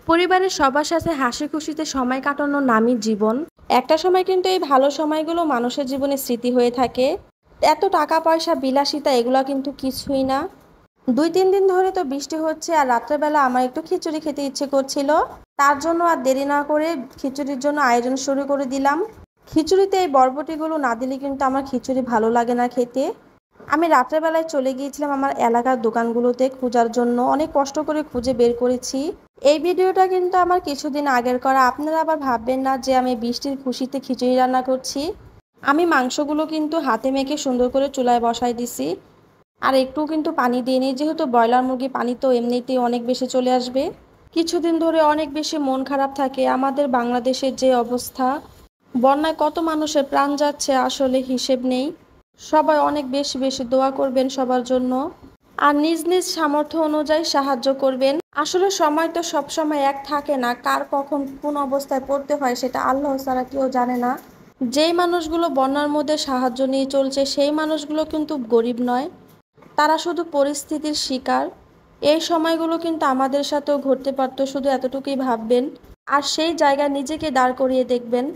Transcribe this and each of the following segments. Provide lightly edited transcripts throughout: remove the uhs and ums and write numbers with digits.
পরিবারের সবার সাথে হাসি খুশিতে সময় কাটানোর নামই জীবন। একটা সময় কিন্তু এই ভালো সময়গুলো মানুষের জীবনে স্মৃতি হয়ে থাকে। এত টাকা পয়সা বিলাসিতা এগুলা কিন্তু কিছুই না। ২-৩ দিন ধরে তো বৃষ্টি হচ্ছে আর রাত্রেবেলা আমার একটু খিচুড়ি খেতে ইচ্ছে করছিল। তার জন্য আর দেরি না করে খিচুড়ির জন্য আয়োজন শুরু করে দিলাম। খিচুড়িতে এই বরবটিগুলো না দিলে কিন্তু আমার খিচুড়ি ভালো লাগে না খেতে। আমি রাত্রেবেলায় চলে গিয়েছিলাম আমার এলাকার দোকানগুলোতে খোঁজার জন্য। অনেক কষ্ট করে খুঁজে বের করেছি। এই ভিডিওটা কিন্তু আমার কিছুদিন আগের করা। আপনারা আবার ভাববেন না যে আমি বৃষ্টির খুশিতে খিচুড়ি রান্না করছি। আমি মাংসগুলো কিন্তু হাতে মেখে সুন্দর করে চুলায় বসায় দিছি। আর একটু কিন্তু পানি দিইনি, যেহেতু ব্রয়লার মুরগি পানি তো এমনিতেই অনেক বেশি চলে আসবে। কিছুদিন ধরে অনেক বেশি মন খারাপ থাকে। আমাদের বাংলাদেশের যে অবস্থা, বন্যায় কত মানুষের প্রাণ যাচ্ছে আসলে হিসেব নেই। সবাই অনেক বেশি বেশি দোয়া করবেন সবার জন্য, আর নিজ নিজ সামর্থ্য অনুযায়ী সাহায্য করবেন। আসলে সময় তো সব সময় এক থাকে না, কার কখন কোন অবস্থায় পড়তে হয় সেটা আল্লাহ ছাড়া কেউ জানে না। যেই মানুষগুলো বন্যার মধ্যে সাহায্য নিয়ে চলছে সেই মানুষগুলো কিন্তু গরিব নয়, তারা শুধু পরিস্থিতির শিকার। এই সময়গুলো কিন্তু আমাদের সাথেও ঘটতে পারতো, শুধু এতটুকুই ভাববেন আর সেই জায়গায় নিজেকে দাঁড় করিয়ে দেখবেন।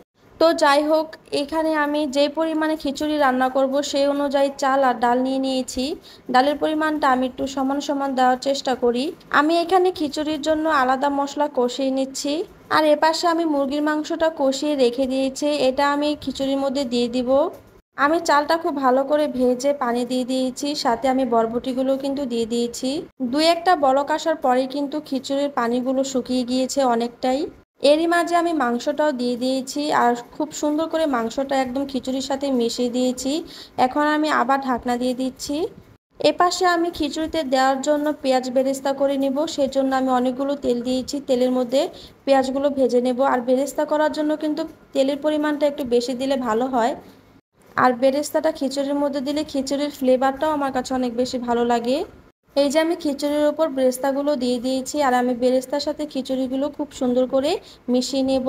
তো যাই হোক, এখানে আমি যে পরিমাণে খিচুড়ি রান্না করব সেই অনুযায়ী চাল আর ডাল নিয়ে নিয়েছি। ডালের পরিমাণটা আমি একটু সমান সমান দেওয়ার চেষ্টা করি। আমি এখানে খিচুড়ির জন্য আলাদা মশলা কষিয়ে নিচ্ছি। আর এপাশে আমি মুরগির মাংসটা কষিয়ে রেখে দিয়েছি, এটা আমি খিচুড়ির মধ্যে দিয়ে দিব। আমি চালটা খুব ভালো করে ভেজে পানি দিয়ে দিয়েছি, সাথে আমি বরবটিগুলো কিন্তু দিয়ে দিয়েছি। দুই একটা বলক আসার পরেই কিন্তু খিচুড়ির পানিগুলো শুকিয়ে গিয়েছে অনেকটাই। এরই মাঝে আমি মাংসটাও দিয়ে দিয়েছি আর খুব সুন্দর করে মাংসটা একদম খিচুড়ির সাথে মিশিয়ে দিয়েছি। এখন আমি আবার ঢাকনা দিয়ে দিচ্ছি। এপাশে আমি খিচুড়িতে দেওয়ার জন্য পেঁয়াজ বেরেস্তা করে নিব, সেজন্য আমি অনেকগুলো তেল দিয়েছি। তেলের মধ্যে পেঁয়াজগুলো ভেজে নেব। আর বেরেস্তা করার জন্য কিন্তু তেলের পরিমাণটা একটু বেশি দিলে ভালো হয়। আর বেরেস্তাটা খিচুড়ির মধ্যে দিলে খিচুড়ির ফ্লেভারটাও আমার কাছে অনেক বেশি ভালো লাগে। এই যে আমি খিচুড়ির ওপর বেরেস্তাগুলো দিয়ে দিয়েছি আর আমি বেরেস্তার সাথে খিচুড়িগুলো খুব সুন্দর করে মিশিয়ে নেব,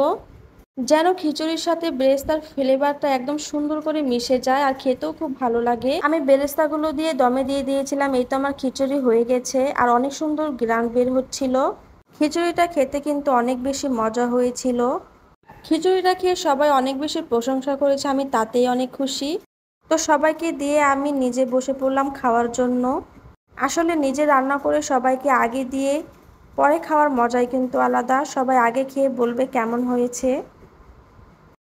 যেন খিচুড়ির সাথে বেরেস্তার ফ্লেভারটা একদম সুন্দর করে মিশে যায় আর খেতেও খুব ভালো লাগে। আমি বেরেস্তাগুলো দিয়ে দমে দিয়ে দিয়েছিলাম। এই তো আমার খিচুড়ি হয়ে গেছে আর অনেক সুন্দর ঘ্রাণ বের হচ্ছিল। খিচুড়িটা খেতে কিন্তু অনেক বেশি মজা হয়েছিল। খিচুড়িটা খেয়ে সবাই অনেক বেশি প্রশংসা করেছে, আমি তাতেই অনেক খুশি। তো সবাইকে দিয়ে আমি নিজে বসে পড়লাম খাওয়ার জন্য। আসলে নিজে রান্না করে সবাইকে আগে দিয়ে পরে খাওয়ার মজাই কিন্তু আলাদা। সবাই আগে খেয়ে বলবে কেমন হয়েছে।